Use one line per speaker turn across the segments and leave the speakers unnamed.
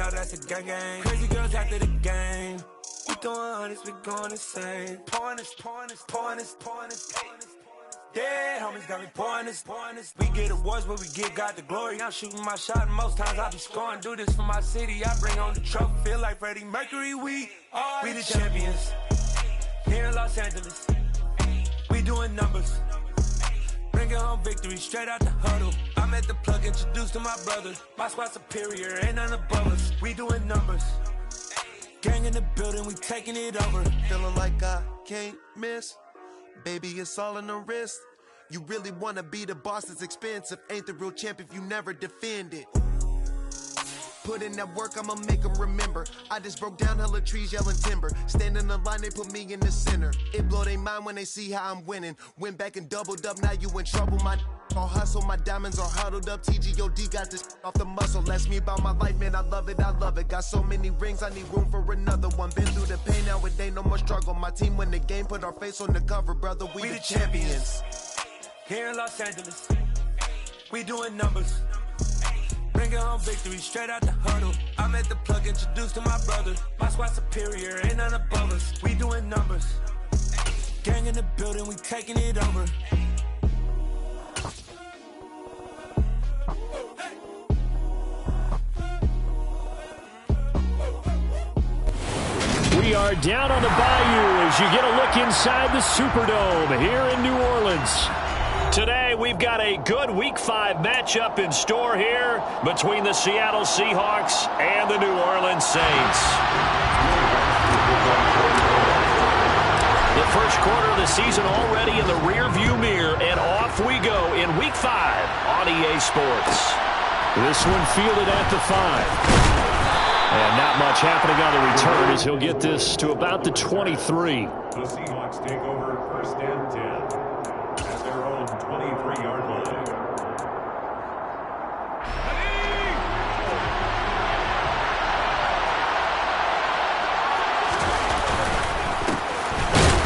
know that's a gang gang. Crazy girls after the game. We doing hundreds, we going insane. Pointers. Yeah, homies got me pointers. We get awards, but we give God the glory. I'm shooting my shot, and most times I be scoring. Do this for my city, I bring on the trophy. Feel like Freddie Mercury, we the champions. Here in Los Angeles, we doing numbers. Bringing home victory straight out the huddle. I'm at the plug, introduced to my brother. My squad superior, ain't none above us. We doing numbers. Gang in the building, we taking it over.
Feeling like I can't miss. Baby, it's all in the wrist. You really wanna be the boss, it's expensive. Ain't the real champ if you never defend it. Put in that work, I'ma make them remember. I just broke down hella trees, yelling timber. Stand in the line, they put me in the center. It blow their mind when they see how I'm winning. Went back and doubled up, now you in trouble. My all hustle, my diamonds are huddled up. TGOD got this off the muscle. Ask me about my life, man, I love it. Got so many rings, I need room for another one. Been through the pain, now it ain't no more struggle. My team win the game, put our face on the cover, brother. We the champions.
Here in Los Angeles, we doing numbers. Bringing home victory straight out the huddle. I'm at the plug, introduced to my brother. My squad superior, ain't none above us. We doing numbers. Gang in the building, we taking it over.
We are down on the bayou as you get a look inside the Superdome here in New Orleans. Today, we've got a good Week 5 matchup in store here between the Seattle Seahawks and the New Orleans Saints. The first quarter of the season already in the rearview mirror, and off we go in Week 5 on EA Sports. This one fielded at the 5. And not much happening on the return as he'll get this to about the 23.
The Seahawks take over first and 10 at their own 23-yard line.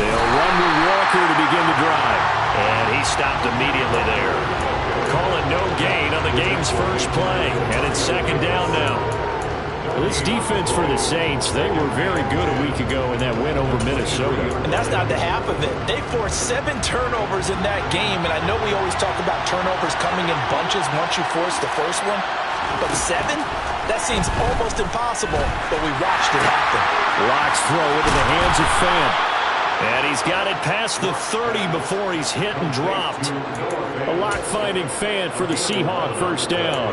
They'll run with Walker to begin the drive. And he stopped immediately there. Call it no gain on the game's first play. And it's second down now. This defense for the Saints, they were very good a week ago in that win over Minnesota.
And that's not the half of it. They forced 7 turnovers in that game, and I know we always talk about turnovers coming in bunches once you force the first one, but 7? That seems almost impossible, but we watched it happen.
Lock's throw into the hands of Fant. And he's got it past the 30 before he's hit and dropped. A Lock finding Fant for the Seahawk first down.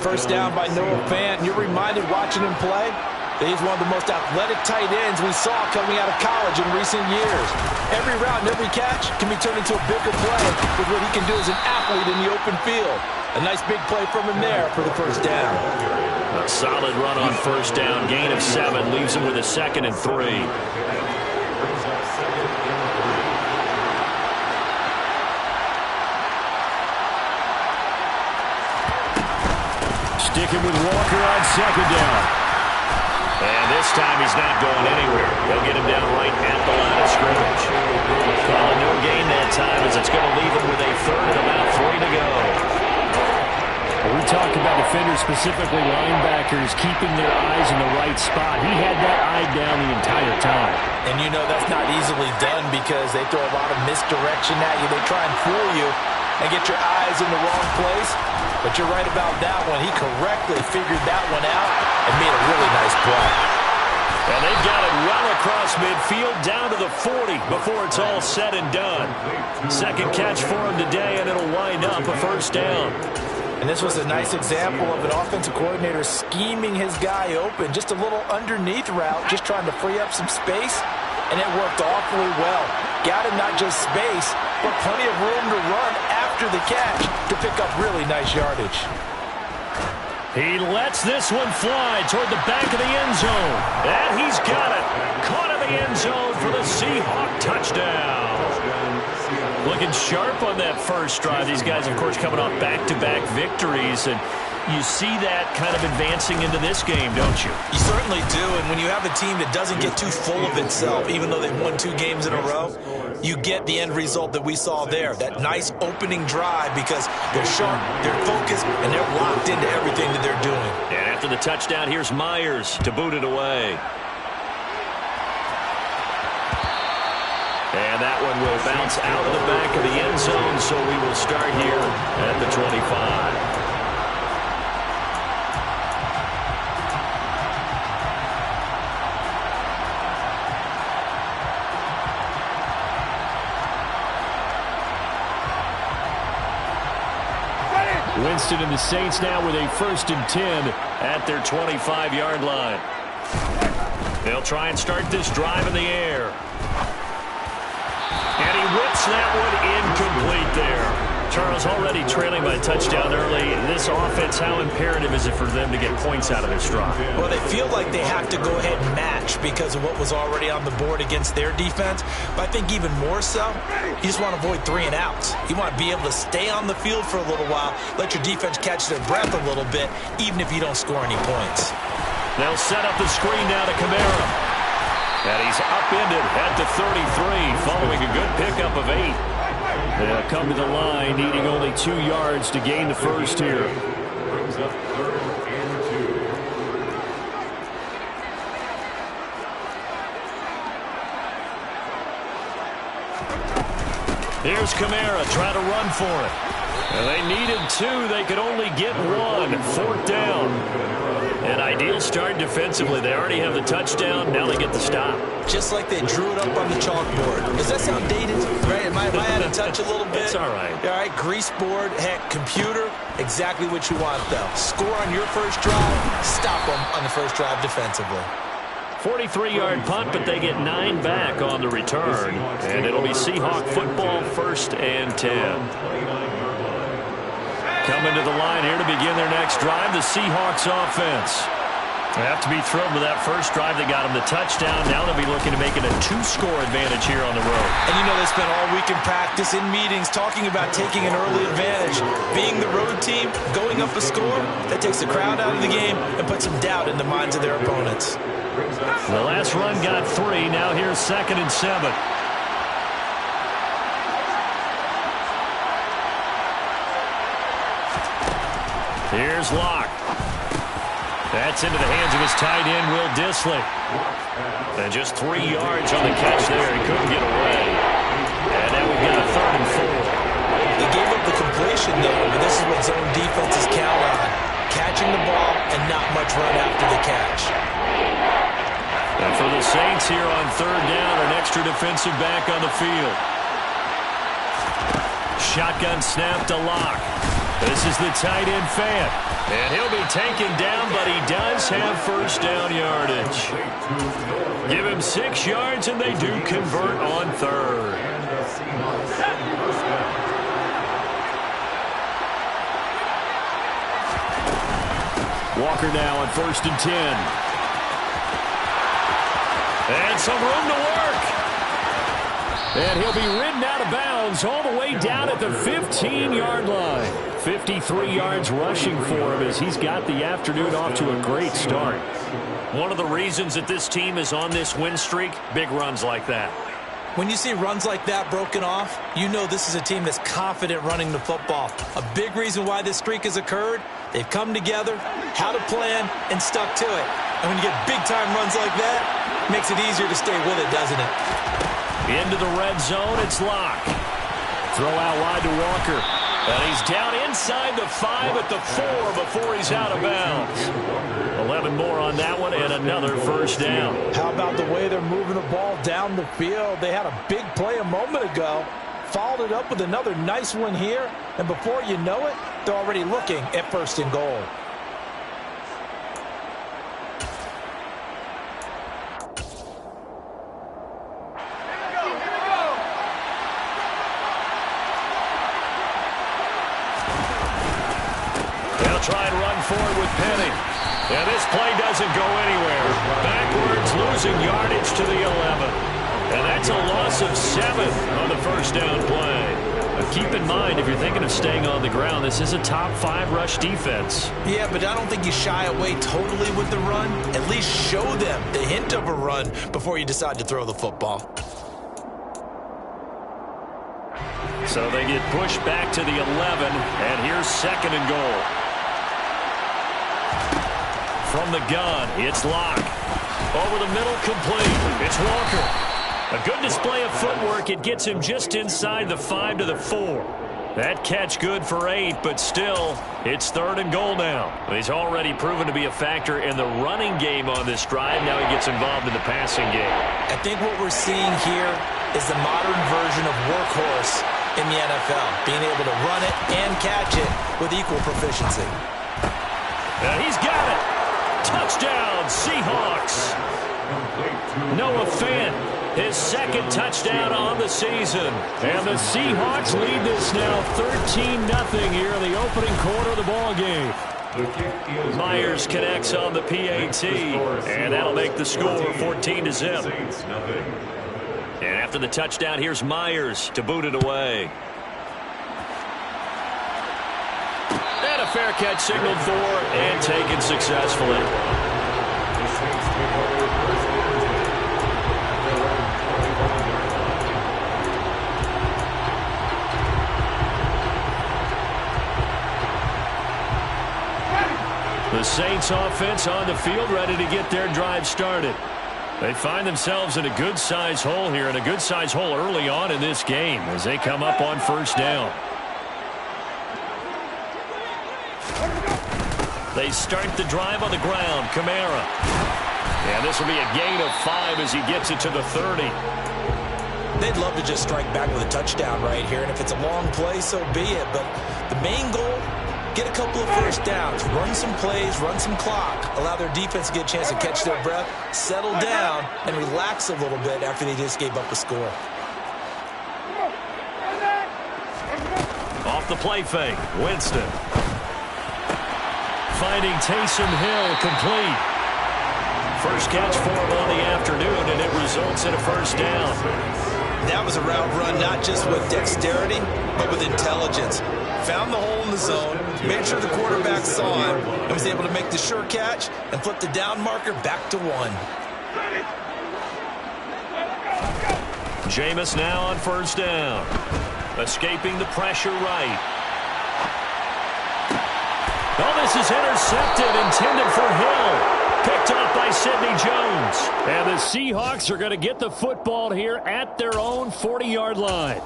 First down by Noah Fant. You're reminded watching him play that he's one of the most athletic tight ends we saw coming out of college in recent years. Every route and every catch can be turned into a bigger play with what he can do as an athlete in the open field. A nice big play from him there for the first down.
A solid run on first down. Gain of 7 leaves him with a 2nd and 3. Sticking with Walker on second down. And this time he's not going anywhere. They'll get him down right at the line of scrimmage. Calling no gain that time as it's going to leave him with a 3rd and about 3 to go. We talked about defenders, specifically linebackers, keeping their eyes in the right spot. He had that eye down the entire time.
And you know that's not easily done because they throw a lot of misdirection at you. They try and fool you and get your eyes in the wrong place. But you're right about that one. He correctly figured that one out and made a really nice play.
And they've got it well across midfield down to the 40 before it's all said and done. Second catch for him today, and it'll wind up a first down.
And this was a nice example of an offensive coordinator scheming his guy open. Just a little underneath route, just trying to free up some space, and it worked awfully well. Got him not just space, but plenty of room to run after the catch to pick up really nice yardage.
He lets this one fly toward the back of the end zone. And he's got it. Caught in the end zone for the Seahawk touchdown. Looking sharp on that first drive. These guys, of course, coming off back-to-back victories. And you see that kind of advancing into this game, don't you?
You certainly do. And when you have a team that doesn't get too full of itself, even though they've won 2 games in a row, you get the end result that we saw there. That nice opening drive because they're sharp, they're focused, and they're locked into everything that they're doing.
And at after the touchdown. Here's Myers to boot it away. And that one will bounce out of the back of the end zone, so we will start here at the 25. Winston and the Saints now with a 1st and 10 at their 25-yard line. They'll try and start this drive in the air. And he whips that one incomplete there. Charles, already trailing by a touchdown early. This offense, how imperative is it for them to get points out of this drive?
Well, they feel like they have to go ahead and match because of what was already on the board against their defense. But I think even more so, you just want to avoid 3 and outs. You want to be able to stay on the field for a little while, let your defense catch their breath a little bit, even if you don't score any points.
They'll set up the screen now to Kamara. And he's upended at the 33, following a good pickup of 8. They'll come to the line, needing only 2 yards to gain the first here.
Brings up 3rd and 2.
Here's Kamara trying to run for it. And they needed 2. They could only get 1. 4th down. An ideal start defensively. They already have the touchdown. Now they get the stop.
Just like they drew it up on the chalkboard. Does that sound dated? Right? Am I out of touch a little bit?
It's all right.
All right, grease board, heck, computer, exactly what you want, though. Score on your first drive, stop them on the first drive defensively.
43-yard punt, but they get 9 back on the return. And it'll be Seahawk football, 1st and 10. Coming to the line here to begin their next drive, the Seahawks offense. They have to be thrilled with that first drive. They got them the touchdown. Now they'll be looking to make it a 2-score advantage here on the road.
And you know they spent all week in practice, in meetings, talking about taking an early advantage. Being the road team, going up a score, that takes the crowd out of the game and puts some doubt in the minds of their opponents.
The last run got 3. Now here's 2nd and 7. Here's Locke. That's into the hands of his tight end, Will Dissly. And just 3 yards on the catch there. He couldn't get away. And now we've got a 3rd and 4.
They gave up the completion, though, but this is what zone defenses count on. Catching the ball and not much run after the catch.
And for the Saints here on 3rd down, an extra defensive back on the field. Shotgun snap to Locke. This is the tight end fan. And he'll be taken down, but he does have 1st down yardage. Give him 6 yards, and they do convert on 3rd. Walker now on 1st and 10. And some room to work. And he'll be ridden out of bounds all the way down at the 15-yard line. 53 yards rushing for him as he's got the afternoon off to a great start. One of the reasons that this team is on this win streak, big runs like that.
When you see runs like that broken off, you know this is a team that's confident running the football. A big reason why this streak has occurred, they've come together, had a plan, and stuck to it. And when you get big-time runs like that, it makes it easier to stay with it, doesn't it?
Into the red zone, it's Locke. Throw out wide to Walker. And he's down inside the 5 at the 4 before he's out of bounds. 11 more on that one and another 1st down.
How about the way they're moving the ball down the field? They had a big play a moment ago, followed it up with another nice one here, and before you know it, they're already looking at 1st and goal.
Try and run forward with Penny. And this play doesn't go anywhere. Backwards, losing yardage to the 11. And that's a loss of 7 on the 1st down play. But keep in mind, if you're thinking of staying on the ground, this is a top 5 rush defense.
Yeah, but I don't think you shy away totally with the run. At least show them the hint of a run before you decide to throw the football.
So they get pushed back to the 11, and here's 2nd and goal. From the gun, it's Locke. Over the middle, complete. It's Walker. A good display of footwork. It gets him just inside the 5 to the 4. That catch good for 8, but still, it's 3rd and goal now. He's already proven to be a factor in the running game on this drive. Now he gets involved in the passing game.
I think what we're seeing here is the modern version of workhorse in the NFL, being able to run it and catch it with equal proficiency.
And he's got it. Touchdown, Seahawks. Noah Fant, his 2nd touchdown on the season. And the Seahawks lead this now 13-0 here in the opening quarter of the ball game. Myers connects on the PAT, and that'll make the score 14-0. And after the touchdown, here's Myers to boot it away. And a fair catch signaled for and taken successfully. The Saints offense on the field, ready to get their drive started. They find themselves in a good-sized hole here, and a good-sized hole early on in this game as they come up on 1st down. They start the drive on the ground. Kamara. And this will be a gain of 5 as he gets it to the 30.
They'd love to just strike back with a touchdown right here, and if it's a long play, so be it. But the main goal, get a couple of 1st downs, run some plays, run some clock, allow their defense to get a chance to catch their breath, settle down, and relax a little bit after they just gave up a score.
Off the play fake, Winston. Finding Taysom Hill complete. First catch for him on the afternoon, and it results in a 1st down.
That was a route run not just with dexterity, but with intelligence. Found the hole in the zone, made sure the quarterback saw him, and was able to make the sure catch and flip the down marker back to 1.
Jameis now on 1st down. Escaping the pressure right. Oh, this is intercepted, intended for Hill. Picked off by Sidney Jones. And the Seahawks are going to get the football here at their own 40-yard line.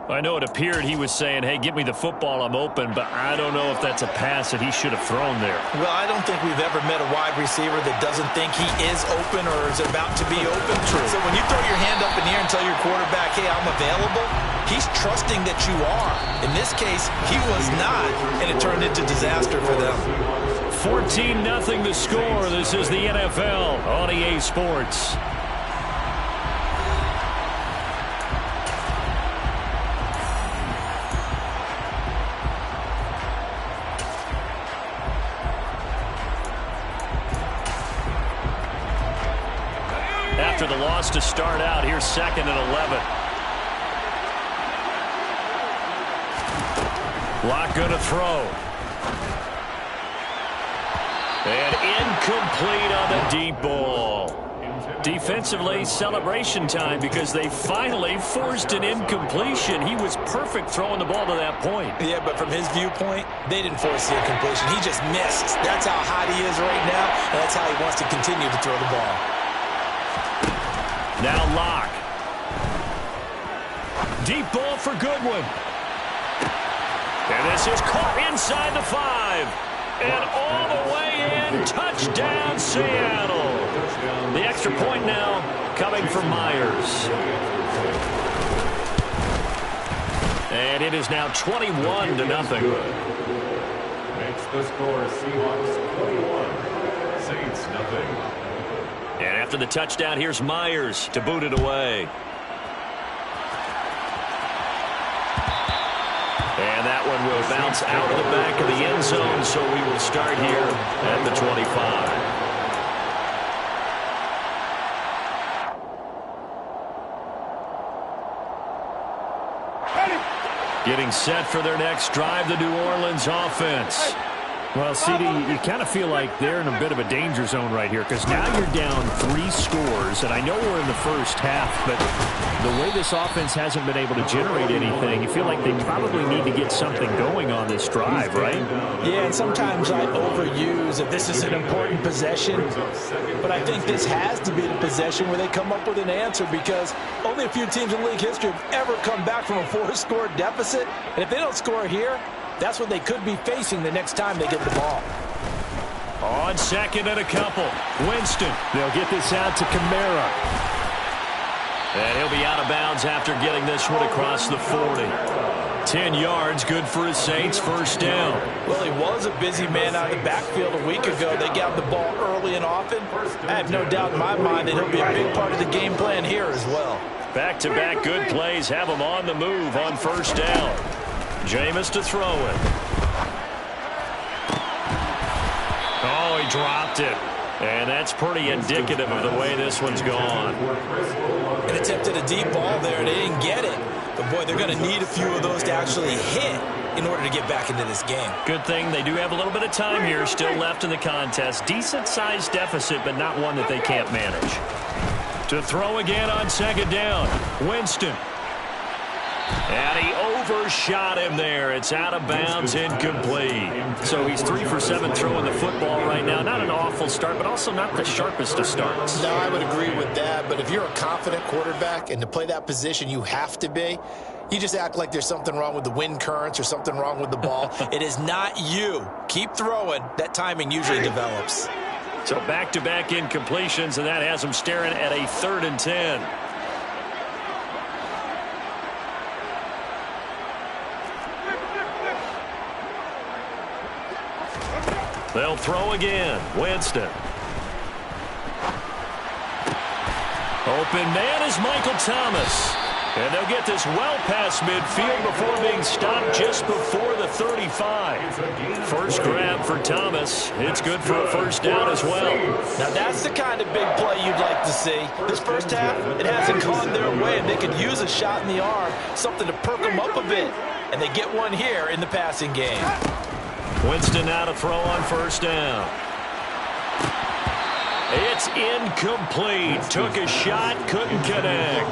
I know it appeared he was saying, hey, give me the football, I'm open, but I don't know if that's a pass that he should have thrown there.
Well, I don't think we've ever met a wide receiver that doesn't think he is open or is about to be open. True. So when you throw your hand up in the air and tell your quarterback, hey, I'm available, he's trusting that you are. In this case, he was not, and it turned into disaster for them.
14-0 the score. This is the NFL on EA Sports. After the loss to start out, here's 2nd and 11. Locke going to throw. And incomplete on the deep ball. Defensively, celebration time because they finally forced an incompletion. He was perfect throwing the ball to that point.
Yeah, but from his viewpoint, they didn't force the incompletion. He just missed. That's how hot he is right now, and that's how he wants to continue to throw the ball.
Now Locke. Deep ball for Goodwin. And this is caught inside the 5. And all the way in. Touchdown, Seattle. The extra point now coming from Myers. And it is now 21-0.
Makes the score Seahawks 21, Saints 0.
And after the touchdown, here's Myers to boot it away. And that one will bounce out of the back of the end zone, so we will start here at the 25. Getting set for their next drive, the New Orleans offense. Well, CD, you kind of feel like they're in a bit of a danger zone right here because now you're down 3 scores, and I know we're in the first half, but the way this offense hasn't been able to generate anything, you feel like they probably need to get something going on this drive, right?
Yeah, and sometimes I overuse that this is an important possession, but I think this has to be the possession where they come up with an answer because only a few teams in league history have ever come back from a 4-score deficit, and if they don't score here, that's what they could be facing the next time they get the ball.
On second and a couple. Winston. They'll get this out to Kamara. And he'll be out of bounds after getting this one across the 40. 10 yards, good for his Saints, first down.
Well, he was a busy man out of the backfield a week ago. They got the ball early and often. I have no doubt in my mind that he'll be a big part of the game plan here as well.
Back-to-back good plays have him on the move on first down. Jameis to throw it. Oh, he dropped it. And that's pretty indicative of the way this one's gone.
They attempted a deep ball there, and they didn't get it. But, boy, they're going to need a few of those to actually hit in order to get back into this game.
Good thing they do have a little bit of time here still left in the contest. Decent-sized deficit, but not one that they can't manage. To throw again on second down. Winston. And he overshot him there. It's out of bounds, incomplete. So he's 3 for 7 throwing the football right now. Not an awful start, but also not the sharpest of starts.
No, I would agree with that. But if you're a confident quarterback and to play that position, you have to be. You just act like there's something wrong with the wind currents or something wrong with the ball.
It is not you. Keep throwing. That timing usually develops.
So back-to-back incompletions, and that has him staring at a 3rd and 10. They'll throw again. Winston. Open man is Michael Thomas. And they'll get this well past midfield before being stopped just before the 35. First grab for Thomas. It's good for a first down as well.
Now that's the kind of big play you'd like to see. This first half, it hasn't gone their way, and they could use a shot in the arm, something to perk them up a bit. And they get one here in the passing game.
Winston now to throw on first down. It's incomplete. Took a shot, couldn't connect.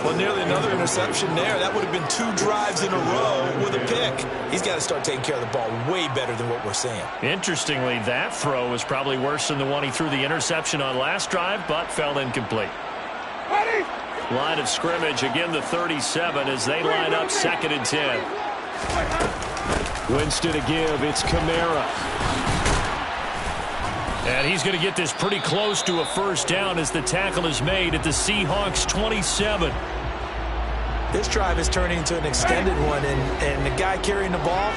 Well, nearly another interception there. That would have been 2 drives in a row with a pick. He's got to start taking care of the ball way better than what we're seeing.
Interestingly, that throw was probably worse than the one he threw the interception on last drive, but fell incomplete. Line of scrimmage, again the 37 as they line up 2nd and 10. Winston to give. It's Kamara. And he's going to get this pretty close to a first down as the tackle is made at the Seahawks 27.
This drive is turning into an extended one, and the guy carrying the ball,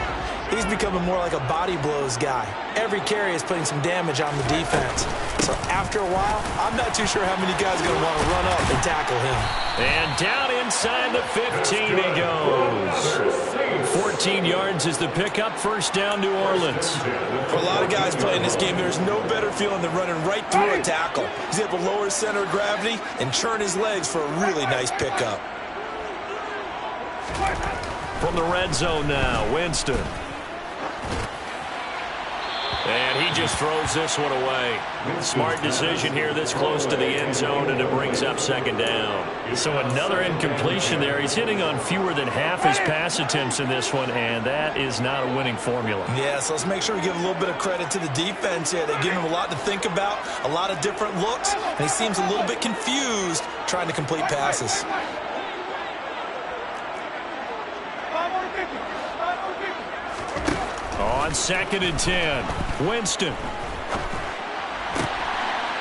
he's becoming more like a body blows guy. Every carry is putting some damage on the defense. So after a while, I'm not too sure how many guys are going to want to run up and tackle him.
And down inside the 15 he goes. 14 yards is the pickup, first down New Orleans.
For a lot of guys playing this game, there's no better feeling than running right through a tackle. He's able to lower his center of gravity and churn his legs for a really nice pickup.
From the red zone now, Winston. And he just throws this one away. Smart decision here this close to the end zone, and it brings up 2nd down. So another incompletion there. He's hitting on fewer than half his pass attempts in this one, and that is not a winning formula.
Yeah, so let's make sure we give a little bit of credit to the defense here. They give him a lot to think about, a lot of different looks, and he seems a little bit confused trying to complete passes.
On 2nd and 10, Winston.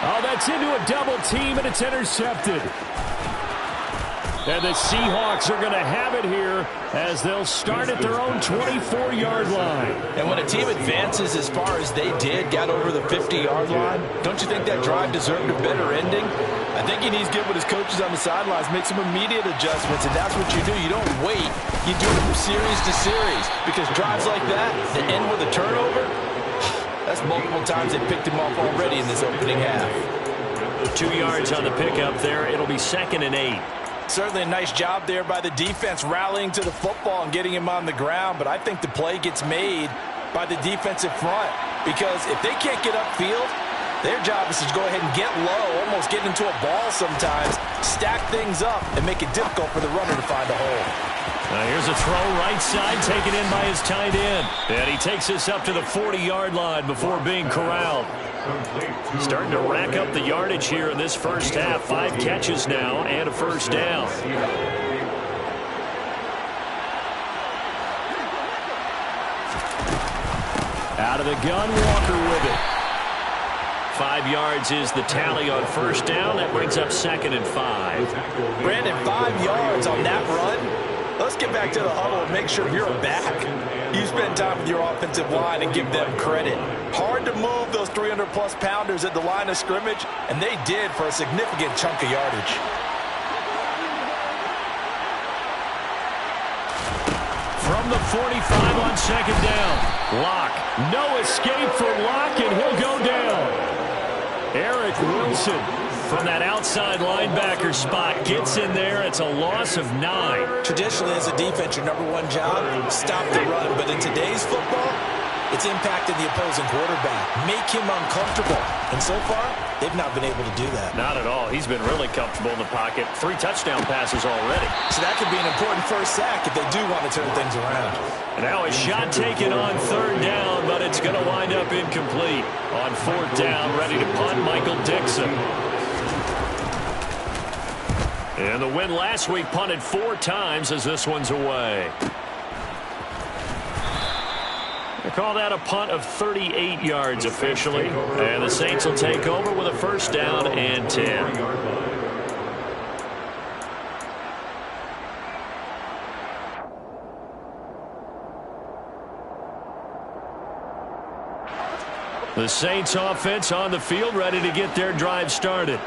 Oh, that's into a double team, and it's intercepted. And the Seahawks are going to have it here as they'll start at their own 24-yard line.
And when a team advances as far as they did, got over the 50-yard line, don't you think that drive deserved a better ending? I think he needs to get with his coaches on the sidelines, make some immediate adjustments, and that's what you do. You don't wait. You do it from series to series, because drives like that end with a turnover, that's multiple times they picked him off already in this opening half.
2 yards on the pickup there. It'll be 2nd and 8.
Certainly a nice job there by the defense rallying to the football and getting him on the ground, but I think the play gets made by the defensive front, because if they can't get upfield, their job is to go ahead and get low, almost get into a ball sometimes, stack things up, and make it difficult for the runner to find a hole.
Here's a throw right side, taken in by his tight end. And he takes this up to the 40-yard line before being corralled. Starting to rack up the yardage here in this first half. 5 catches now and a first down. Out of the gun, Walker with it. 5 yards is the tally on first down. That brings up 2nd and 5.
Brandon, 5 yards on that run. Let's get back to the huddle and make sure you're back. You spend time with your offensive line and give them credit. Hard to move those 300-plus pounders at the line of scrimmage, and they did for a significant chunk of yardage.
From the 45 on 2nd down. Locke. No escape for Locke, and he'll go down. Eric Wilson from that outside linebacker spot gets in there. It's a loss of 9.
Traditionally, as a defense, your number one job, stop the run. But in today's football, it's impacting the opposing quarterback. Make him uncomfortable. And so far, they've not been able to do that.
Not at all. He's been really comfortable in the pocket. 3 touchdown passes already.
So that could be an important first sack if they do want to turn things around.
And now a shot taken on 3rd down, but it's going to wind up incomplete. On 4th down, ready to punt, Michael Dixon. And the win last week punted 4 times as this one's away. They call that a punt of 38 yards officially. And the Saints will take over with a first down and 10. The Saints offense on the field, ready to get their drive started.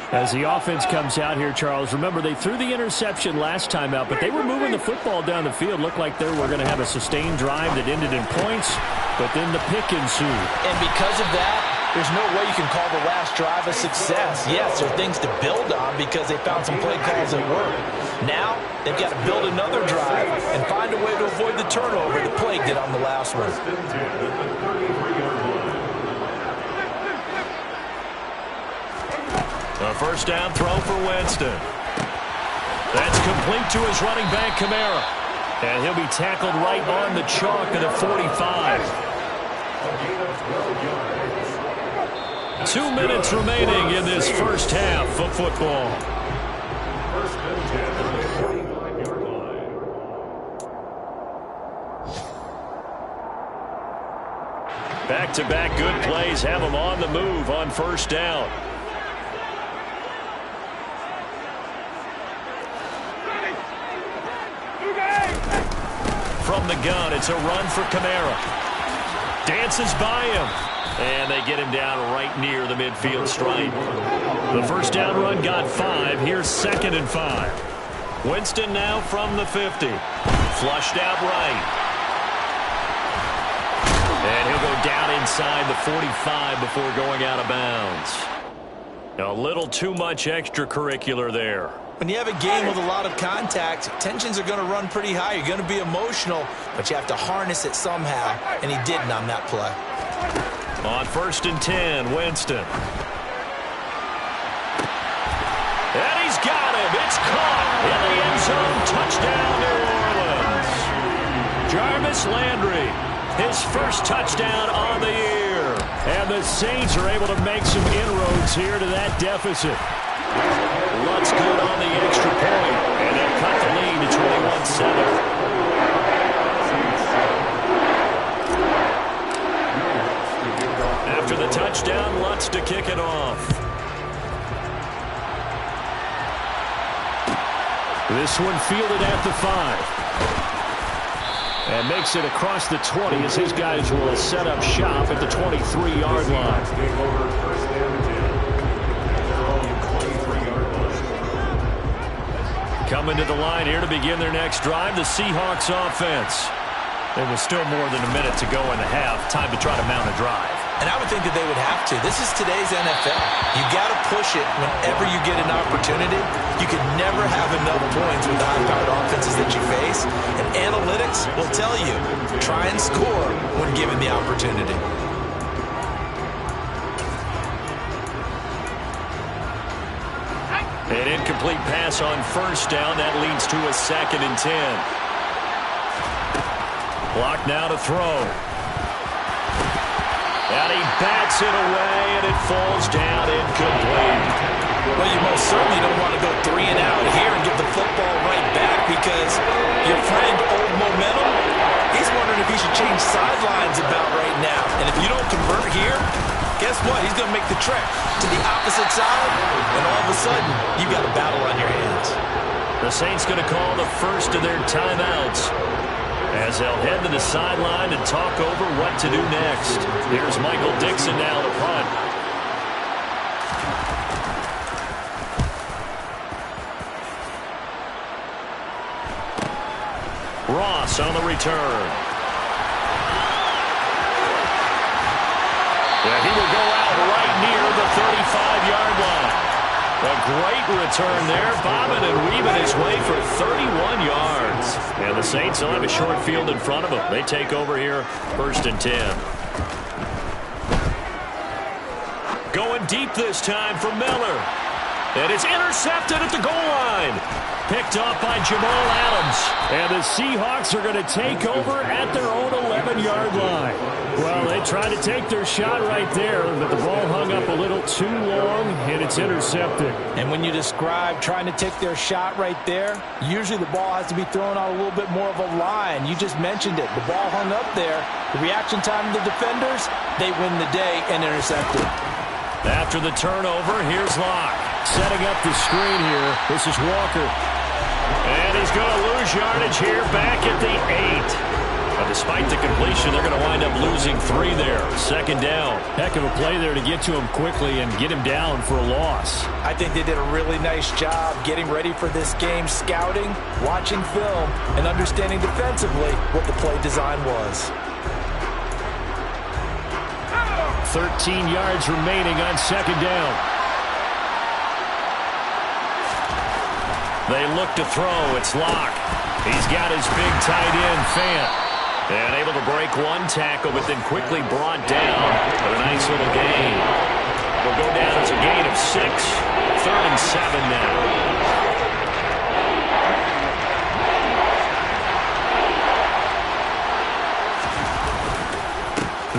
As the offense comes out here, Charles, remember they threw the interception last time out, but they were moving the football down the field. Looked like they were going to have a sustained drive that ended in points, but then the pick ensued.
And because of that, there's no way you can call the last drive a success. Yes, there are things to build on because they found some play calls that work. Now, they've got to build another drive and find a way to avoid the turnover that plagued it on the last one.
A first down throw for Winston. That's complete to his running back, Kamara. And he'll be tackled right on the chalk at the 45. 2 minutes remaining in this first half of football. Back-to-back good plays have them on the move on first down. From the gun, it's a run for Kamara. Dances by him. And they get him down right near the midfield stripe. The first down run got 5. Here's 2nd and 5. Winston now from the 50. Flushed out right. And he'll go down inside the 45 before going out of bounds. A little too much extracurricular there.
When you have a game with a lot of contact, tensions are going to run pretty high. You're going to be emotional, but you have to harness it somehow, and he didn't on that play.
On 1st and 10, Winston. And he's got him. It's caught in the end zone. Touchdown, New Orleans. Jarvis Landry, his first touchdown on the year. And the Saints are able to make some inroads here to that deficit. Lutz good on the extra point, and they cut the lead to 21-7. After the touchdown, Lutz to kick it off. This one fielded at the 5. And makes it across the 20 as his guys will set up shop at the 23-yard line. Coming to the line here to begin their next drive, the Seahawks offense. There was still more than a minute to go in the half. Time to try to mount a drive.
And I would think that they would have to. This is today's NFL. You got to push it whenever you get an opportunity. You can never have enough points with the high-powered offenses that you face. And analytics will tell you, try and score when given the opportunity.
An incomplete pass on first down. That leads to a 2nd and 10. Clock now to throw. And he bats it away, and it falls down incomplete.
Well, you most certainly don't want to go 3 and out here and give the football right back because your friend, Old Momentum, he's wondering if he should change sidelines about right now. And if you don't convert here, guess what? He's going to make the trek to the opposite side, and all of a sudden, you've got a battle on your hands.
The Saints going to call the first of their timeouts as they'll head to the sideline and talk over what to do next. Here's Michael Dixon now to punt. Ross on the return. Yeah, he will go out right near the 35-yard line. A great return there, bobbing and weaving his way for 31 yards. And the Saints will have a short field in front of them. They take over here, 1st and 10. Going deep this time for Miller. And it's intercepted at the goal line. Picked off by Jamal Adams. And the Seahawks are going to take over at their own 11-yard line. Well, they tried to take their shot right there, but the ball hung up a little too long, and it's intercepted.
And when you describe trying to take their shot right there, usually the ball has to be thrown on a little bit more of a line. You just mentioned it. The ball hung up there. The reaction time of the defenders, they win the day and intercept it.
After the turnover, here's Locke. Setting up the screen here. This is Walker. And he's going to lose yardage here back at the 8. But despite the completion, they're going to wind up losing 3 there. 2nd down.
Heck of a play there to get to him quickly and get him down for a loss.
I think they did a really nice job getting ready for this game, scouting, watching film, and understanding defensively what the play design was.
13 yards remaining on 2nd down.
They look to throw. It's Locke. He's got his big tight end, Fant. And able to break one tackle, but then quickly brought down for a nice little gain. Will go down as a gain of 6. 3rd and 7 now.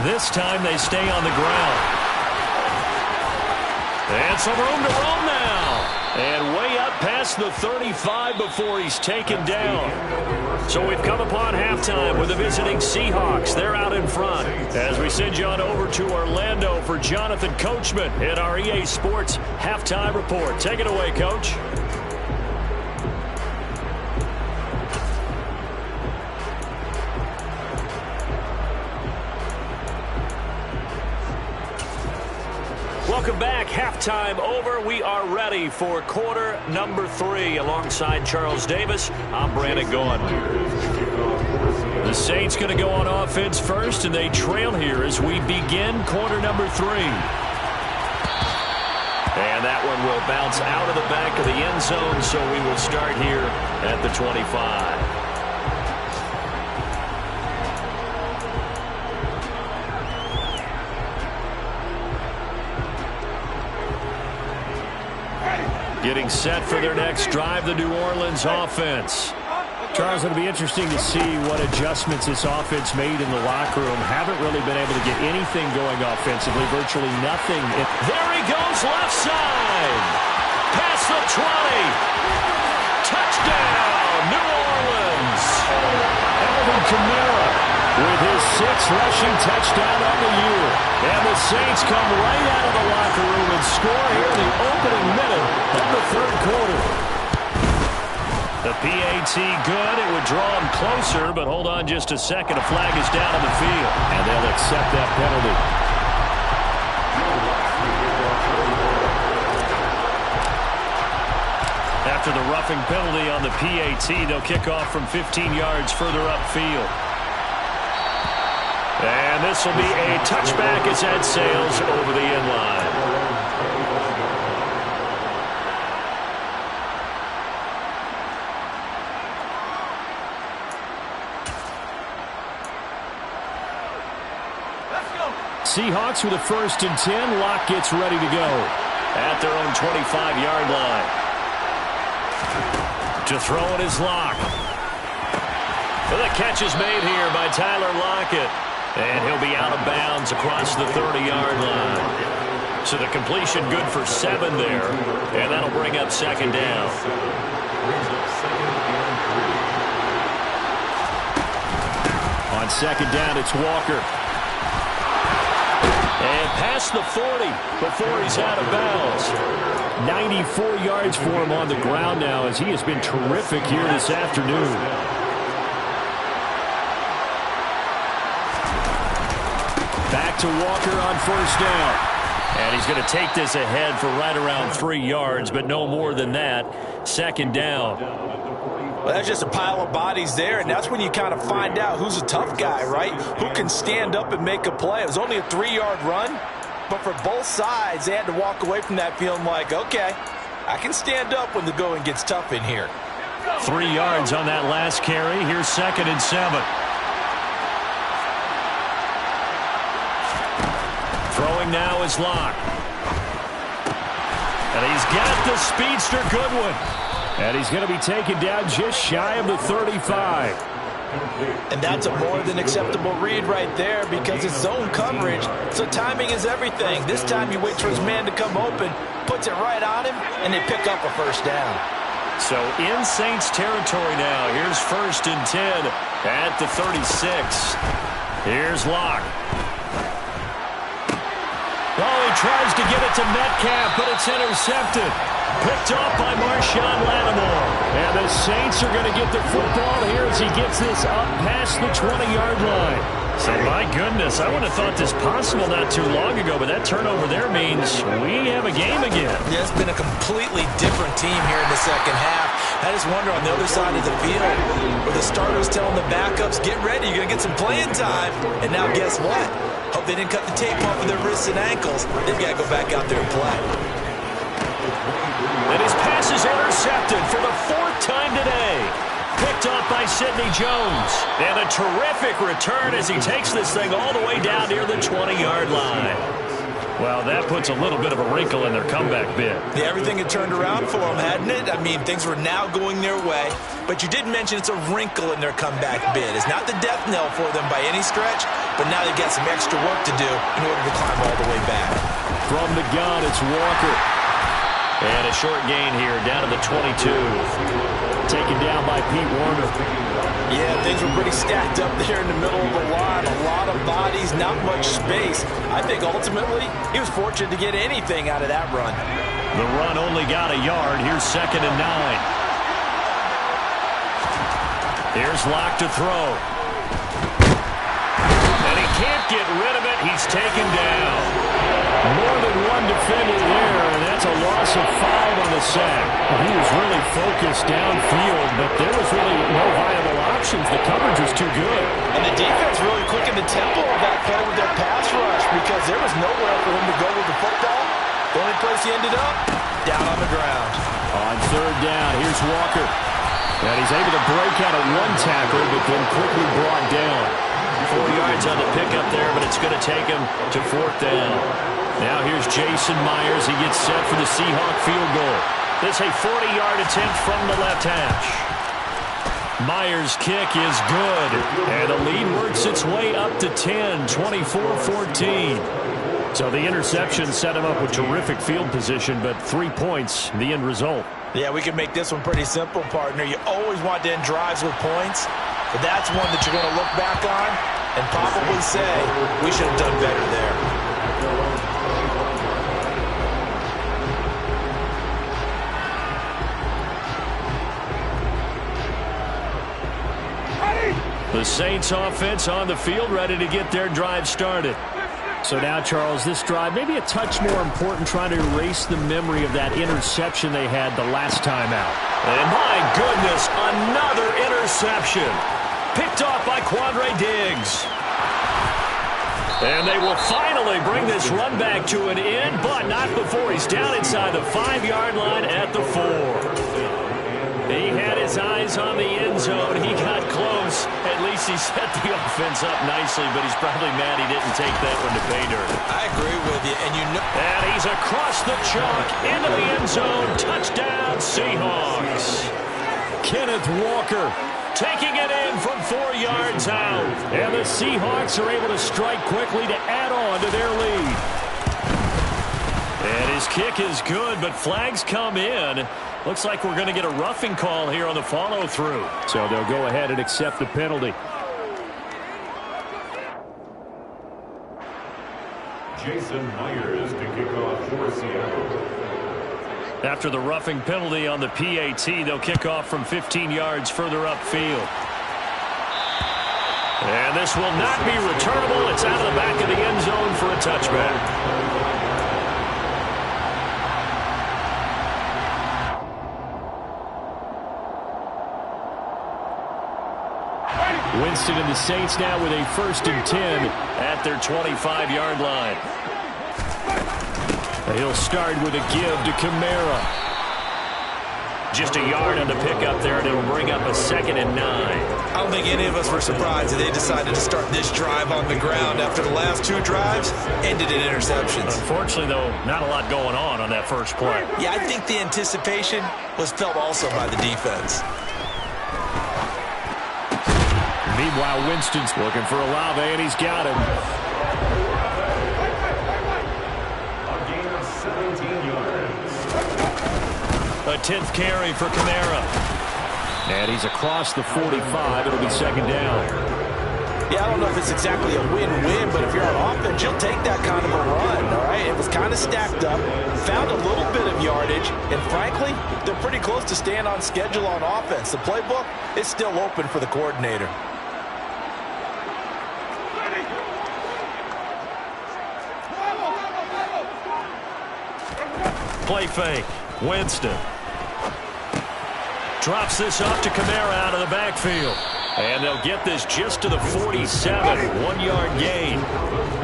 This time they stay on the ground. And some room to roam now. And way up past the 35 before he's taken down. So we've come upon halftime with the visiting Seahawks. They're out in front. As we send you on over to Orlando for Jonathan Coachman in our EA Sports Halftime Report. Take it away, Coach. Welcome back. Halftime over. We are ready for quarter number 3. Alongside Charles Davis, I'm Brandon Gaughan. The Saints going to go on offense first, and they trail here as we begin quarter number 3. And that one will bounce out of the back of the end zone, so we will start here at the 25. Getting set for their next drive, the New Orleans offense.
Charles, it'll be interesting to see what adjustments this offense made in the locker room. Haven't really been able to get anything going offensively, virtually nothing.
There he goes, left side. Past the 20. Touchdown, New Orleans.
Alvin Kamara with his 6th rushing touchdown on the year.
And the Saints come right out of the locker room and score here in the opening minute of the 3rd quarter. The PAT good. It would draw him closer, but hold on just a second. A flag is down on the field.
And they'll accept that penalty.
After the roughing penalty on the PAT, they'll kick off from 15 yards further upfield. And this will be a touchback as that sails over the end line.
Seahawks with a 1st and 10. Locke gets ready to go.
At their own 25-yard line. To throw it is Locke. Well, the catch is made here by Tyler Lockett. And he'll be out of bounds across the 30-yard line. So the completion good for 7 there. And that'll bring up 2nd down.
On 2nd down, it's Walker.
And past the 40 before he's out of bounds.
94 yards for him on the ground now as he has been terrific here this afternoon. Back to Walker on 1st down.
And he's going to take this ahead for right around 3 yards, but no more than that. 2nd down.
Well, that's just a pile of bodies there, and that's when you kind of find out who's a tough guy, right? Who can stand up and make a play. It was only a 3-yard run, but for both sides, they had to walk away from that feeling like, okay, I can stand up when the going gets tough in here.
3 yards on that last carry. Here's 2nd and 7. Throwing now is Locke. And he's got the speedster Goodwin.
And he's going to be taken down just shy of the 35.
And that's a more than acceptable read right there because it's zone coverage, so timing is everything. This time you wait for his man to come open, puts it right on him, and they pick up a 1st down.
So in Saints territory now. Here's 1st and 10 at the 36. Here's Locke. Oh, he tries to get it to Metcalf, but it's intercepted. Picked off by Marshawn Lattimore.
And the Saints are going to get the football here as he gets this up past the 20-yard line.
So, my goodness, I wouldn't have thought this possible not too long ago, but that turnover there means we have a game again.
Yeah, it's been a completely different team here in the 2nd half. I just wonder on the other side of the field where the starters telling the backups, get ready, you're going to get some playing time. And now guess what? Hope they didn't cut the tape off of their wrists and ankles. They've got to go back out there and play.
And his pass is intercepted for the 4th time today. Picked off by Sidney Jones. And a terrific return as he takes this thing all the way down near the 20-yard line. Well, that puts a little bit of a wrinkle in their comeback bid.
Yeah, everything had turned around for them, hadn't it? I mean, things were now going their way. But you did mention it's a wrinkle in their comeback bid. It's not the death knell for them by any stretch, but now they've got some extra work to do in order to climb all the way back.
From the gun, it's Walker.
And a short gain here, down to the 22.
Taken down by Pete Warner.
Yeah, things were pretty stacked up there in the middle of the line. A lot of bodies, not much space. I think ultimately he was fortunate to get anything out of that run.
The run only got a yard. Here's 2nd and 9. Here's Locke to throw. And he can't get rid of it. He's taken down.
More than one defender there, and that's a loss of 5 on the sack. Well, he was really focused downfield, but there was really no viable options. The coverage was too good.
And the defense really quickened the tempo of that play with their pass rush because there was nowhere for him to go with the football. The only place he ended up, down on the ground.
On 3rd down, here's Walker. And he's able to break out of one tackle, but then quickly brought down.
4 yards on the pickup there, but it's going to take him to 4th down. Now here's Jason Myers. He gets set for the Seahawk field goal. This a 40-yard attempt from the left hash. Myers' kick is good. And the lead works its way up to 10, 24-14. So the interception set him up with terrific field position, but 3 points, the end result.
Yeah, we can make this one pretty simple, partner. You always want to end drives with points, but that's one that you're going to look back on and probably say, we should have done better there.
The Saints offense on the field, ready to get their drive started.
So now, Charles, this drive maybe a touch more important, trying to erase the memory of that interception they had the last time out.
And my goodness, another interception. Picked off by Quandre Diggs. And they will finally bring this run back to an end, but not before he's down inside the 5-yard line at the 4. He had his eyes on the end zone. He got close. At least he set the offense up nicely, but he's probably mad he didn't take that one to pay dirt.
I agree with you.
And he's across the chalk into the end zone. Touchdown, Seahawks. Kenneth Walker taking it in from 4 yards out. And the Seahawks are able to strike quickly to add on to their lead. And his kick is good, but flags come in. Looks like we're going to get a roughing call here on the follow-through.
So they'll go ahead and accept the penalty.
Jason Myers to kick off for Seattle.
After the roughing penalty on the PAT, they'll kick off from 15 yards further upfield. And this will not be returnable. It's out of the back of the end zone for a touchback. Winston and the Saints now with a 1st and 10 at their 25-yard line. He'll start with a give to Kamara. Just a yard on the pickup there, and it'll bring up a 2nd and 9.
I don't think any of us were surprised that they decided to start this drive on the ground after the last 2 drives ended in interceptions.
Unfortunately, though, not a lot going on that first play.
Yeah, I think the anticipation was felt also by the defense.
Meanwhile, Winston's looking for Olave, and he's got him.
A gain of 17 yards.
A 10th carry for Kamara.
And he's across the 45. It'll be 2nd down.
Yeah, I don't know if it's exactly a win-win, but if you're on offense, you'll take that kind of a run, all right? It was kind of stacked up, found a little bit of yardage, and frankly, they're pretty close to staying on schedule on offense. The playbook is still open for the coordinator.
Play fake. Winston drops this off to Kamara out of the backfield. And they'll get this just to the 47. 1-yard gain.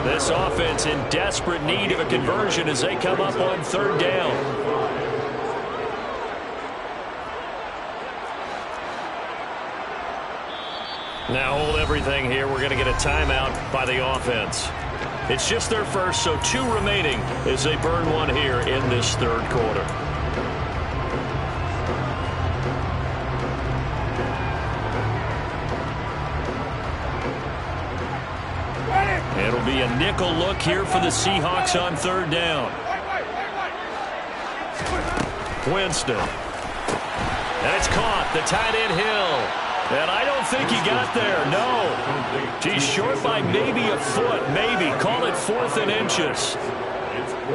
This offense in desperate need of a conversion as they come up on 3rd down. Now hold everything here. We're going to get a timeout by the offense. It's just their first, so 2 remaining as they burn one here in this 3rd quarter. It'll be a nickel look here for the Seahawks on 3rd down. Winston. And it's caught. The tight end Hill. And I don't think he got there. No. He's short by maybe a foot. Maybe. Call it 4th and inches.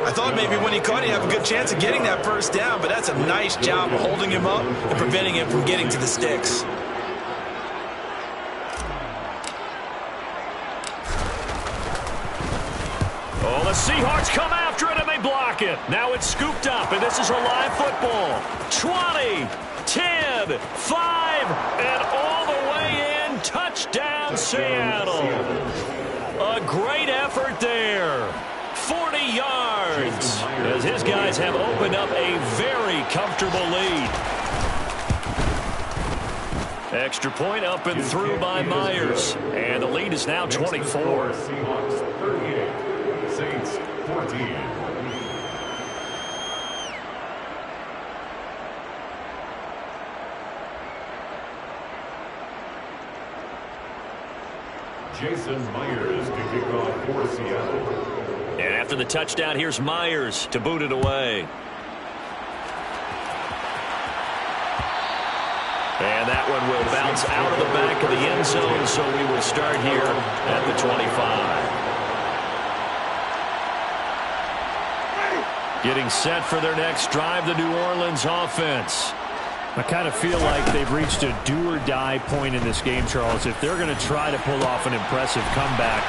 I thought maybe when he caught, he'd have a good chance of getting that 1st down, but that's a nice job of holding him up and preventing him from getting to the sticks.
Oh, the Seahawks come after it, and they block it. Now it's scooped up, and this is a live football. 20, 10, 5, and all the way in. Touchdown, Seattle. A great effort there. 40 yards as his guys have opened up a very comfortable lead. Extra point up and through by Myers. And the lead is now 24.
Seahawks 38, Saints 14. Jason Myers to kick off for Seattle.
And after the touchdown, here's Myers to boot it away. And that one will bounce out of the back of the end zone, so we will start here at the 25. Getting set for their next drive, the New Orleans offense.
I kind of feel like they've reached a do-or-die point in this game, Charles. If they're going to try to pull off an impressive comeback,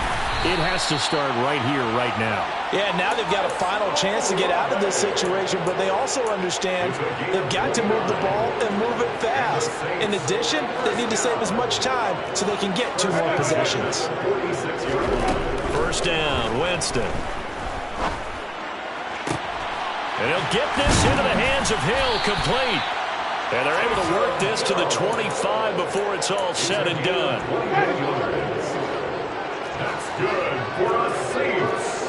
it has to start right here, right now.
Yeah, now they've got a final chance to get out of this situation, but they also understand they've got to move the ball and move it fast. In addition, they need to save as much time so they can get 2 more possessions.
first down. Winston. And he'll get this into the hands of Hill, complete. And they're able to work this to the 25 before it's all said and done.
That's good for a Saints.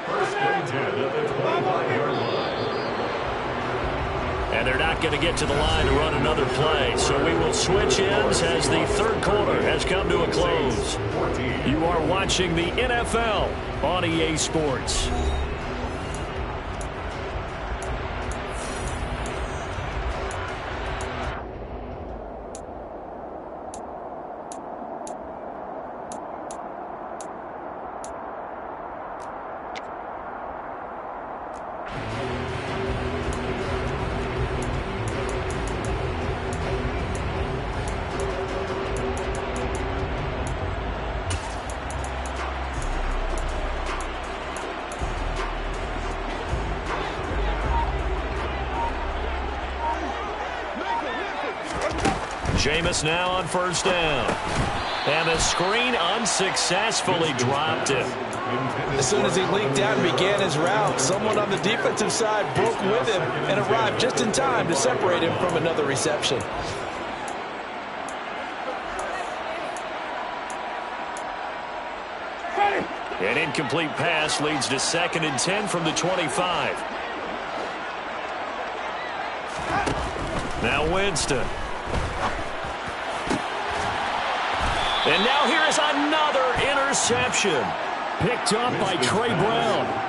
First and 10 at the 25-yard line.
And they're not going to get to the line to run another play. So we will switch ends as the third quarter has come to a close. You are watching the NFL on EA Sports. Jameis now on first down. And the screen unsuccessfully dropped it.
As soon as he leaked out and began his route, someone on the defensive side broke with him and arrived just in time to separate him from another reception.
An incomplete pass leads to 2nd and 10 from the 25. Now Winston. And now here is another interception.
Picked up by Trey Brown.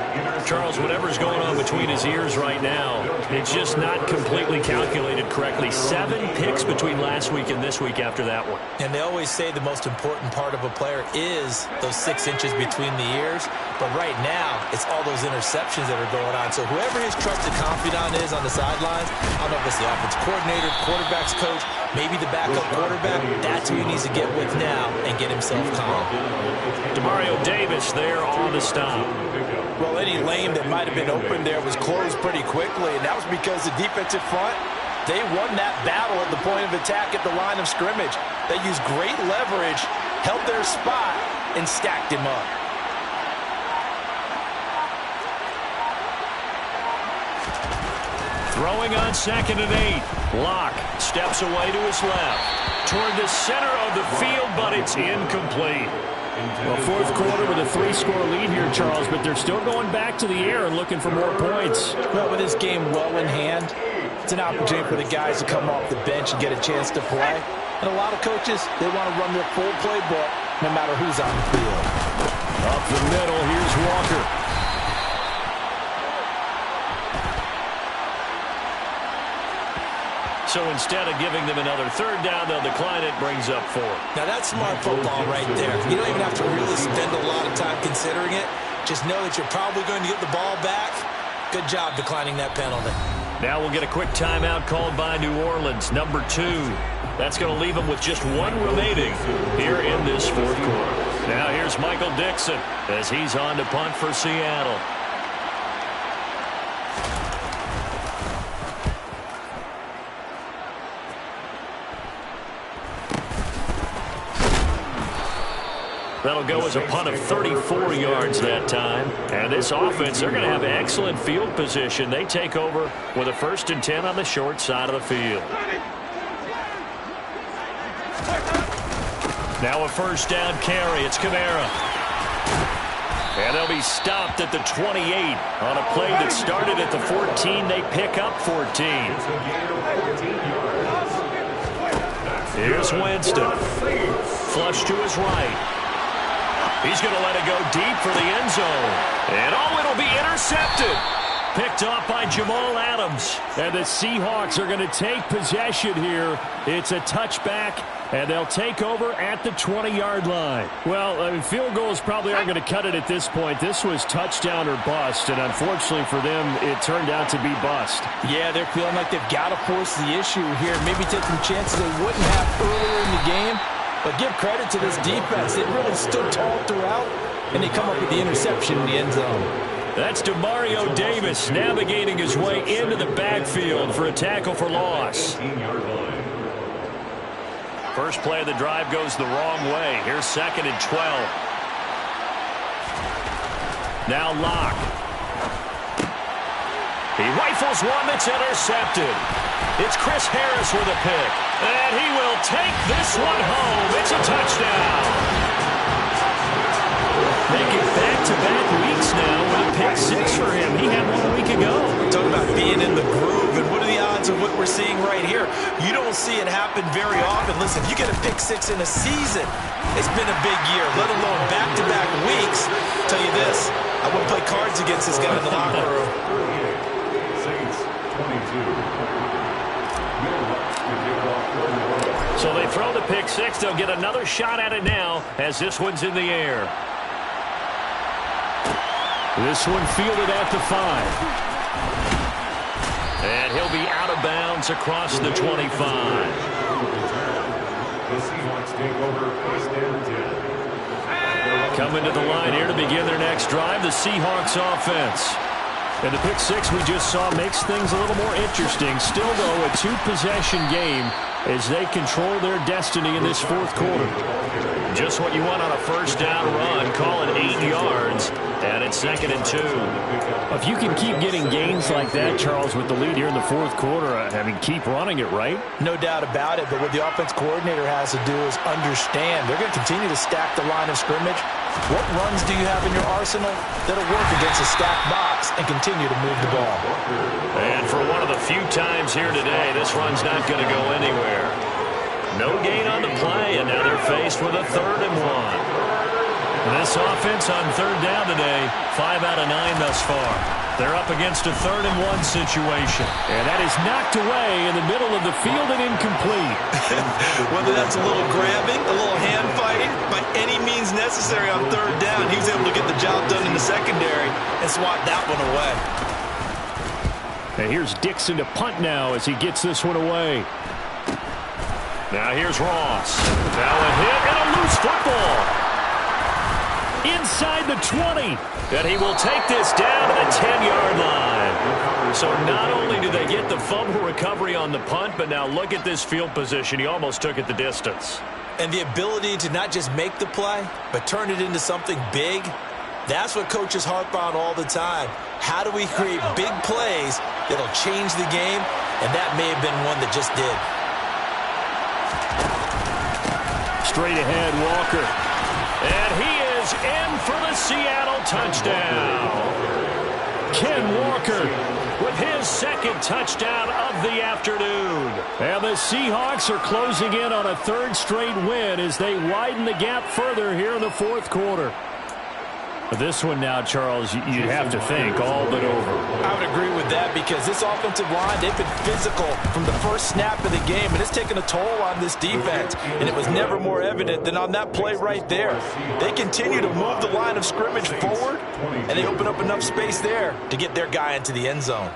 Charles, whatever's going on between his ears right now, it's just not completely calculated correctly. 7 picks between last week and this week after that one.
And they always say the most important part of a player is those 6 inches between the ears. But right now, it's all those interceptions that are going on. So whoever his trusted confidant is on the sidelines, I don't know if it's the offensive coordinator, quarterback's coach, maybe the backup quarterback, that's who he needs to get with now and get himself calm.
Demario Davis there on the stop.
Well, any lane that might have been open there was closed pretty quickly, and that was because the defensive front, they won that battle at the point of attack at the line of scrimmage. They used great leverage, held their spot, and stacked him up.
Throwing on 2nd and 8. Locke steps away to his left. Toward the center of the field, but it's incomplete.
Well, fourth quarter with a 3-score lead here, Charles, but they're still going back to the air and looking for more points.
Well, with this game well in hand, it's an opportunity for the guys to come off the bench and get a chance to play. And a lot of coaches, they want to run their full playbook no matter who's on the field.
Up the middle, here's Walker. So instead of giving them another 3rd down, they'll decline it, brings up 4.
Now that's smart football right there. You don't even have to really spend a lot of time considering it. Just know that you're probably going to get the ball back. Good job declining that penalty.
Now we'll get a quick timeout called by New Orleans, number 2. That's going to leave them with just 1 remaining here in this 4th quarter. Now here's Michael Dixon as he's on to punt for Seattle. That'll go as a punt of 34 yards that time. And this offense, they're going to have excellent field position. They take over with a 1st and 10 on the short side of the field. Now a 1st down carry. It's Kamara. And they'll be stopped at the 28 on a play that started at the 14. They pick up 14. Here's Winston. Flush to his right. He's going to let it go deep for the end zone. And it'll be intercepted. Picked off by Jamal Adams.
And the Seahawks are going to take possession here. It's a touchback, and they'll take over at the 20-yard line. Well, I mean, field goals probably aren't going to cut it at this point. This was touchdown or bust, and unfortunately for them, it turned out to be bust.
Yeah, they're feeling like they've got to force the issue here. Maybe take some chances they wouldn't have earlier in the game. But give credit to this defense. They really stood tall throughout, and they come up with the interception in the end zone.
That's Demario Davis navigating his way into the backfield for a tackle for loss. First play of the drive goes the wrong way. Here's 2nd and 12.
Now Locke. He rifles one that's intercepted. It's Chris Harris with a pick. And he will take this one home. It's a touchdown. Making back-to-back weeks now with a pick six for him. He had 1 week ago.
Talking about being in the groove, and what are the odds of what we're seeing right here? You don't see it happen very often. Listen, if you get a pick six in a season, it's been a big year, let alone back-to-back weeks. I'll tell you this, I wouldn't play cards against this guy in the locker room.
Saints 22.
So they throw the pick six. They'll get another shot at it now as this one's in the air. This one fielded at the 5. And he'll be out of bounds across the 25.
The Seahawks take over first and 10.
Coming to the line here to begin their next drive, the Seahawks offense. And the pick six we just saw makes things a little more interesting. Still, though, a two-possession game as they control their destiny in this fourth quarter. Just what you want on a first down run. Call it 8 yards, and it's 2nd and 2.
If you can keep getting gains like that, Charles, with the lead here in the fourth quarter, I mean, keep running it, right? No doubt about it, but what the offense coordinator has to do is understand. They're going to continue to stack the line of scrimmage. What runs do you have in your arsenal that'll work against a stacked box and continue to move the ball?
And for one of the few times here today, this run's not going to go anywhere. No gain on the play, and now they're faced with a 3rd and 1. This offense on 3rd down today, 5 out of 9 thus far. They're up against a 3rd and 1 situation. And that is knocked away in the middle of the field and incomplete.
Whether that's a little grabbing, a little hand fighting, by any means necessary on 3rd down, he was able to get the job done in the secondary and swat that one away.
And here's Dixon to punt now as he gets this one away. Now here's Ross. Now a hit and a loose football. Inside the 20. And he will take this down to the 10-yard line. So not only do they get the fumble recovery on the punt, but now look at this field position. He almost took it the distance.
And the ability to not just make the play, but turn it into something big, that's what coaches harp on all the time. How do we create big plays that'll change the game? And that may have been one that just did.
Straight ahead, Walker. And he is in for the Seattle touchdown. Ken Walker with his 2nd touchdown of the afternoon. And the Seahawks are closing in on a 3rd straight win as they widen the gap further here in the fourth quarter. This one now, Charles, you'd have to think all but over.
I would agree with that because this offensive line, they've been physical from the first snap of the game, and it's taken a toll on this defense, and it was never more evident than on that play right there. They continue to move the line of scrimmage forward, and they open up enough space there to get their guy into the end zone.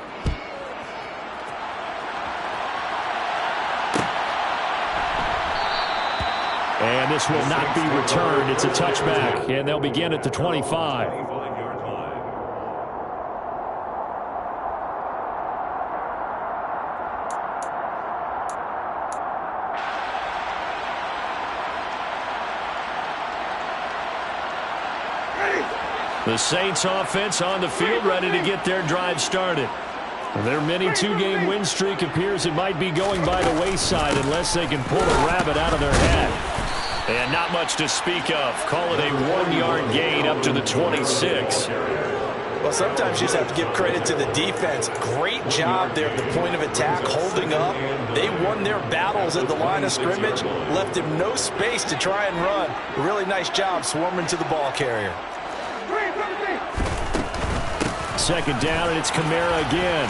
And this will not be returned. It's a touchback, and they'll begin at the 25. The Saints offense on the field ready to get their drive started. Their mini two-game win streak appears it might be going by the wayside unless they can pull a rabbit out of their hat. And not much to speak of. Call it a 1-yard gain up to the 26.
Well, sometimes you just have to give credit to the defense. Great job there at the point of attack, holding up. They won their battles at the line of scrimmage, left him no space to try and run. A really nice job swarming to the ball carrier.
2nd down, and it's Kamara again.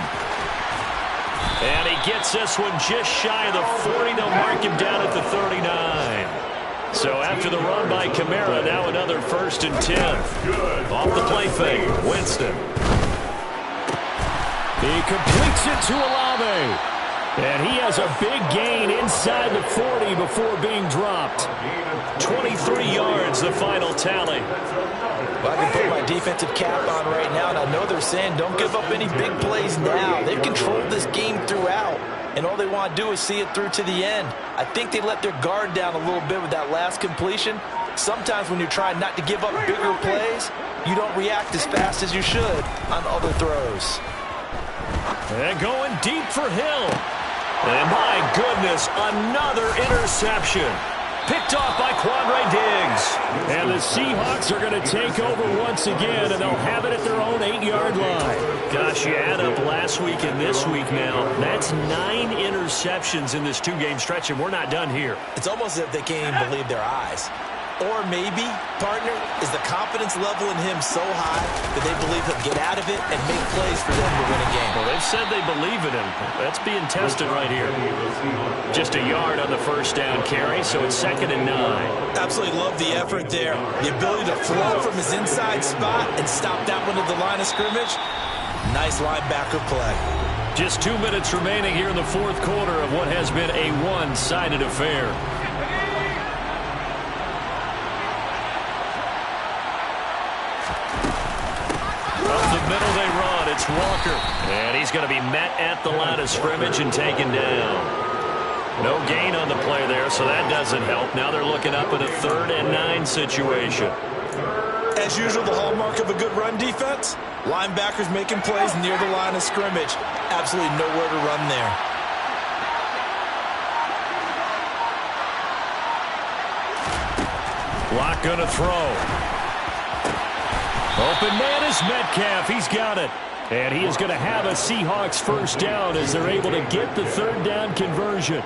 And he gets this one just shy of the 40. They'll mark him down at the 39. So after the run by Kamara, now another 1st and 10. Off the play fake, Winston. He completes it to Olave. And he has a big gain inside the 40 before being dropped. 23 yards, the final tally.
Well, I can put my defensive cap on right now, and I know they're saying don't give up any big plays now. They've controlled this game throughout, and all they want to do is see it through to the end. I think they let their guard down a little bit with that last completion, Sometimes when you're trying not to give up bigger plays, you don't react as fast as you should on other throws.
And going deep for Hill. And my goodness, another interception. Picked off by Quandre Diggs. And the Seahawks are going to take over once again, and they'll have it at their own 8-yard line. Gosh, you add up last week and this week now. That's 9 interceptions in this 2-game stretch, and we're not done here.
It's almost as if they can't even believe their eyes. Or maybe, partner, is the confidence level in him so high that they believe he'll get out of it and make plays for them to win a game.
Well, they've said they believe in him. That's being tested right here. Just a yard on the first down carry, so it's 2nd and 9.
Absolutely love the effort there. The ability to throw from his inside spot and stop that one at the line of scrimmage. Nice linebacker play.
Just 2 minutes remaining here in the fourth quarter of what has been a one-sided affair. Middle they run. It's Walker. And he's going to be met at the line of scrimmage and taken down. No gain on the play there, so that doesn't help. Now they're looking up at a 3rd and 9 situation.
As usual, the hallmark of a good run defense, linebackers making plays near the line of scrimmage. Absolutely nowhere to run there.
Lock going to throw. Open man is Metcalf. He's got it. And he is going to have a Seahawks first down as they're able to get the 3rd down conversion.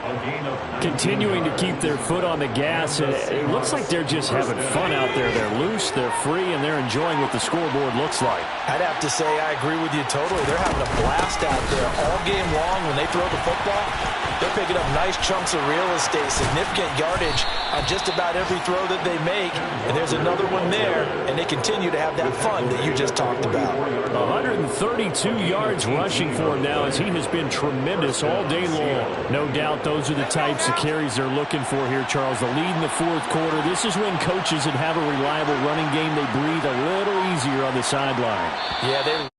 Continuing to keep their foot on the gas. It looks like they're just having fun out there. They're loose, they're free, and they're enjoying what the scoreboard looks like.
I'd have to say I agree with you totally. They're having a blast out there all game long when they throw the football. They're picking up nice chunks of real estate, significant yardage on just about every throw that they make. And there's another one there, and they continue to have that fun that you just talked about.
132 yards rushing for him now as he has been tremendous all day long. No doubt those are the types of carries they're looking for here, Charles. The lead in the fourth quarter. This is when coaches that have a reliable running game, they breathe a little easier on the sideline.
Yeah, they